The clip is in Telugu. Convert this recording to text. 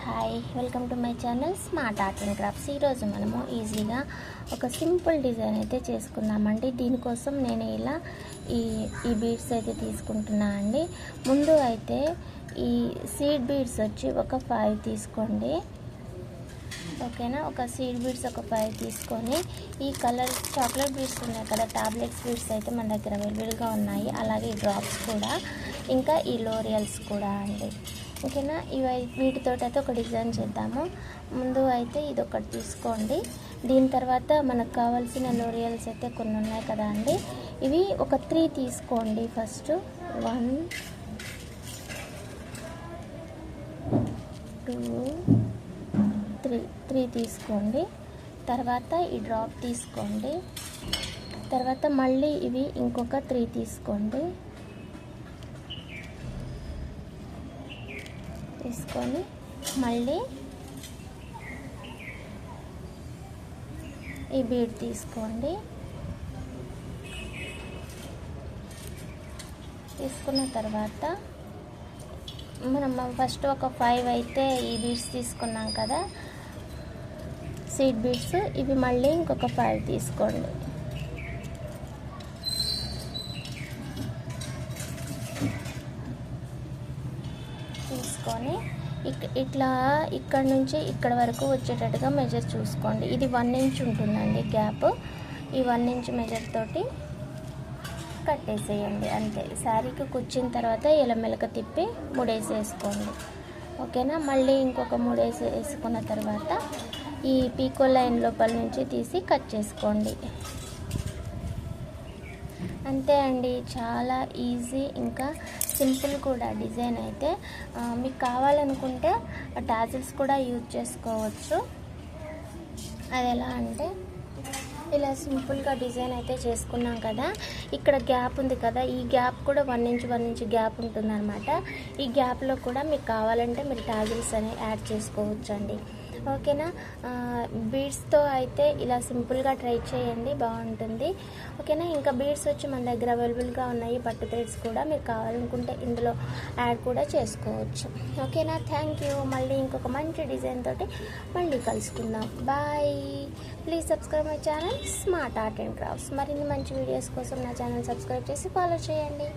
Hi, welcome to my channel smart art and crafts. ఈరోజు మనము ఈజీగా ఒక సింపుల్ డిజైన్ అయితే చేసుకుందామండి. దీనికోసం నేను ఇలా ఈ బీడ్స్ అయితే తీసుకుంటున్నా అండి. ముందు అయితే ఈ సీడ్ బీడ్స్ వచ్చి ఒక 5 తీసుకోండి, ఓకేనా. ఒక సీడ్ బీడ్స్ ఒక 5 తీసుకొని ఈ కలర్ చాక్లెట్ బీడ్స్ ఉన్నాయి కదా, టాబ్లెట్స్ బీడ్స్ అయితే మన దగ్గర అవైలబుల్గా ఉన్నాయి. అలాగే ఈ డ్రాప్స్ కూడా, ఇంకా ఈ లోరియల్స్ కూడా అండి, ఓకేనా. వీటితో అయితే ఒక డిజైన్ చేద్దాము. ముందు అయితే ఇది ఒకటి తీసుకోండి. దీని తర్వాత మనకు కావాల్సిన లోరియల్స్ అయితే కొన్ని ఉన్నాయి కదా అండి, ఇవి ఒక 3 తీసుకోండి. ఫస్ట్ 1 2 3 తీసుకోండి. తర్వాత ఈ డ్రాప్ తీసుకోండి. తర్వాత మళ్ళీ ఇవి ఇంకొక 3 తీసుకోండి. తీసుకొని మళ్ళీ ఈ బీడ్ తీసుకోండి. తీసుకున్న తర్వాత మనం ఫస్ట్ ఒక 5 అయితే ఈ బీడ్స్ తీసుకున్నాం కదా, సీడ్ బీడ్స్, ఇవి మళ్ళీ ఇంకొక 5 తీసుకోండి. తీసుకొని ఇట్లా ఇక్కడ నుంచి ఇక్కడ వరకు వచ్చేటట్టుగా మెజర్ చూసుకోండి. ఇది 1 ఇంచ్ ఉంటుందండి గ్యాప్. ఈ 1 ఇంచ్ మెజర్ తోటి కట్టేసేయండి అంతే. శారీకి కుచ్చిన తర్వాత ఇలా మెలక తిప్పి ముడేసేసుకోండి, ఓకేనా. మళ్ళీ ఇంకొక వేసుకున్న తర్వాత ఈ పీకో లైన్ లోపల నుంచి తీసి కట్ చేసుకోండి. అంతే అండి, చాలా ఈజీ, ఇంకా సింపుల్ కూడా డిజైన్ అయితే. మీకు కావాలనుకుంటే టాజిల్స్ కూడా యూజ్ చేసుకోవచ్చు. అది ఎలా అంటే ఇలా సింపుల్గా డిజైన్ అయితే చేసుకున్నాం కదా, ఇక్కడ గ్యాప్ ఉంది కదా, ఈ గ్యాప్ కూడా 1 ఇంచ్ గ్యాప్ ఉంటుందన్నమాట. ఈ గ్యాప్లో కూడా మీకు కావాలంటే మీరు టాజిల్స్ అనేవి యాడ్ చేసుకోవచ్చు అండి, ఓకేనా. బీడ్స్తో అయితే ఇలా సింపుల్గా ట్రై చేయండి, బాగుంటుంది, ఓకేనా. ఇంకా బీడ్స్ వచ్చి మన దగ్గర అవైలబుల్గా ఉన్నాయి. పట్టు థ్రెడ్స్ కూడా మీరు కావాలనుకుంటే ఇందులో యాడ్ కూడా చేసుకోవచ్చు, ఓకేనా. Thank you. మళ్ళీ ఇంకొక మంచి డిజైన్ తోటి మళ్ళీ కలుసుకుందాం. Bye. Please subscribe my channel smart art and crafts. మరిన్ని మంచి వీడియోస్ కోసం నా ఛానల్ సబ్స్క్రైబ్ చేసి ఫాలో చేయండి.